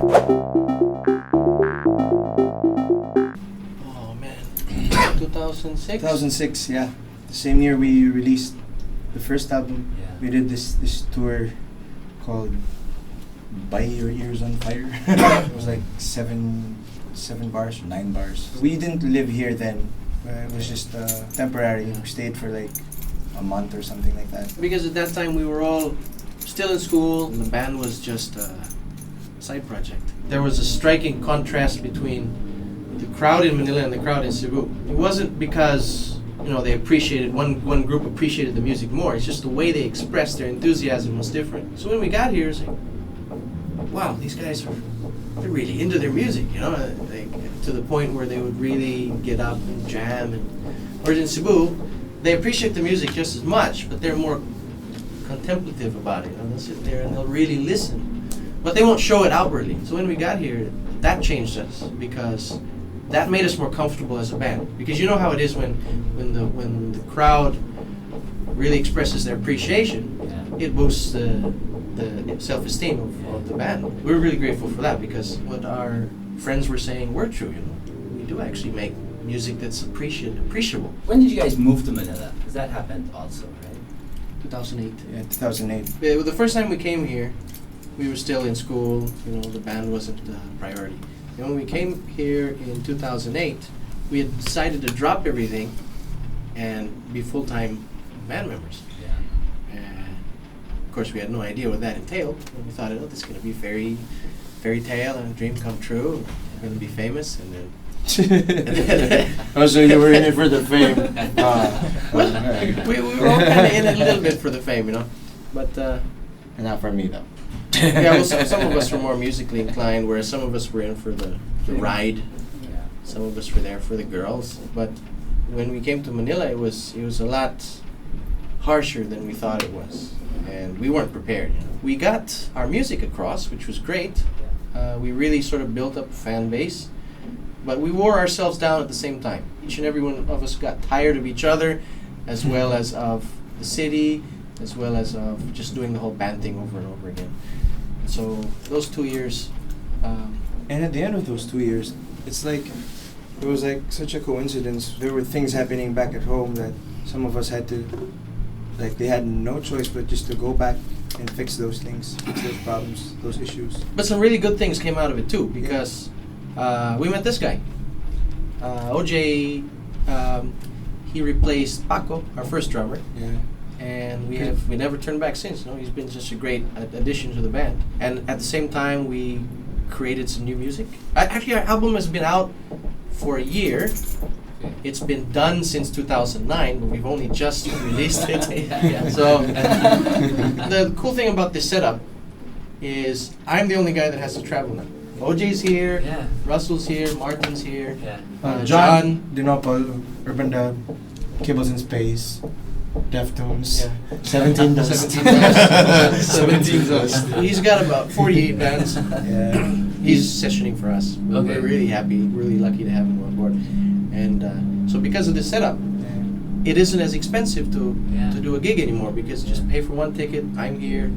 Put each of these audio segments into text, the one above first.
Oh man, 2006? 2006, yeah. The same year we released the first album. Yeah. We did this tour called By Your Ears on Fire. It was like seven bars or 9 bars. We didn't live here then. It was just temporary. We stayed for like a month or something like that. Because at that time we were all still in school and the band was just a side project. There was a striking contrast between the crowd in Manila and the crowd in Cebu. It wasn't because they appreciated one group appreciated the music more. It's just the way they expressed their enthusiasm was different. So when we got here, it's like, wow, these guys they're really into their music, to the point where they would really get up and jam. Whereas in Cebu, they appreciate the music just as much, but they're more contemplative about it. They'll sit there and they'll really listen, but they won't show it outwardly. So when we got here, that changed us because that made us more comfortable as a band. Because you know how it is when the crowd really expresses their appreciation, it boosts the self-esteem of the band. We were really grateful for that because what our friends were saying were true. We do actually make music that's appreciable. When did you guys move to Manila? Because that happened also, right? 2008. Yeah, 2008. The first time we came here, we were still in school. The band wasn't a priority. And when we came here in 2008, we had decided to drop everything and be full-time band members. Yeah. And of course, we had no idea what that entailed. And we thought, this is going to be fairy tale and a dream come true. We're going to be famous, and then. Oh, so you were in it for the fame. We were all kind of in it a little bit for the fame, but. Not for me though. Yeah, well, some of us were more musically inclined, whereas some of us were in for the ride. Yeah. Some of us were there for the girls. But when we came to Manila, it was a lot harsher than we thought it was, and we weren't prepared. We got our music across, which was great. We really sort of built up a fan base, but we wore ourselves down at the same time. Each and every one of us got tired of each other, as well as of the city, as well as of just doing the whole band thing over and over again. So those 2 years. And at the end of those 2 years, it was like such a coincidence. There were things happening back at home that some of us had to, they had no choice but just to go back and fix those things, fix those problems, those issues. But some really good things came out of it too, because we met this guy. OJ, he replaced Paco, our first drummer. Yeah. And we never turned back since. He's been just a great addition to the band. And at the same time, we created some new music. Actually, our album has been out for a year. It's been done since 2009, but we've only just released it. So the cool thing about this setup is I'm the only guy that has to travel now. OJ's here, Russell's here, Martin's here, John, Dinopol, Urban Dub, Cables in Space, Deftones, 17 Dust. 17 Dust. He's got about 48 bands. Yeah. He's sessioning for us. We're really happy, really lucky to have him on board. And so because of this setup, it isn't as expensive to do a gig anymore because just pay for one ticket, I'm here.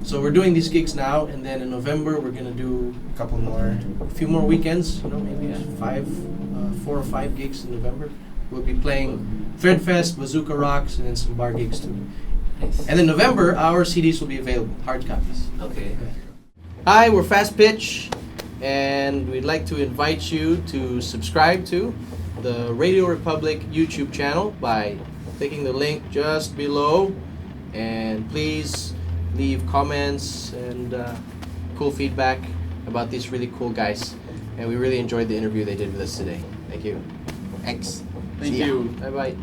So we're doing these gigs now, and then in November we're going to do a few more weekends, maybe 4 or 5 gigs in November. We'll be playing Threadfest, Bazooka Rocks, and then some bar gigs too. Nice. And in November, our CDs will be available, hard copies. Okay. Hi, we're Faspitch, and we'd like to invite you to subscribe to the Radiorepublic YouTube channel by clicking the link just below. And please leave comments and cool feedback about these really cool guys. And we really enjoyed the interview they did with us today. Thank you. Thanks. Thank you. Bye-bye.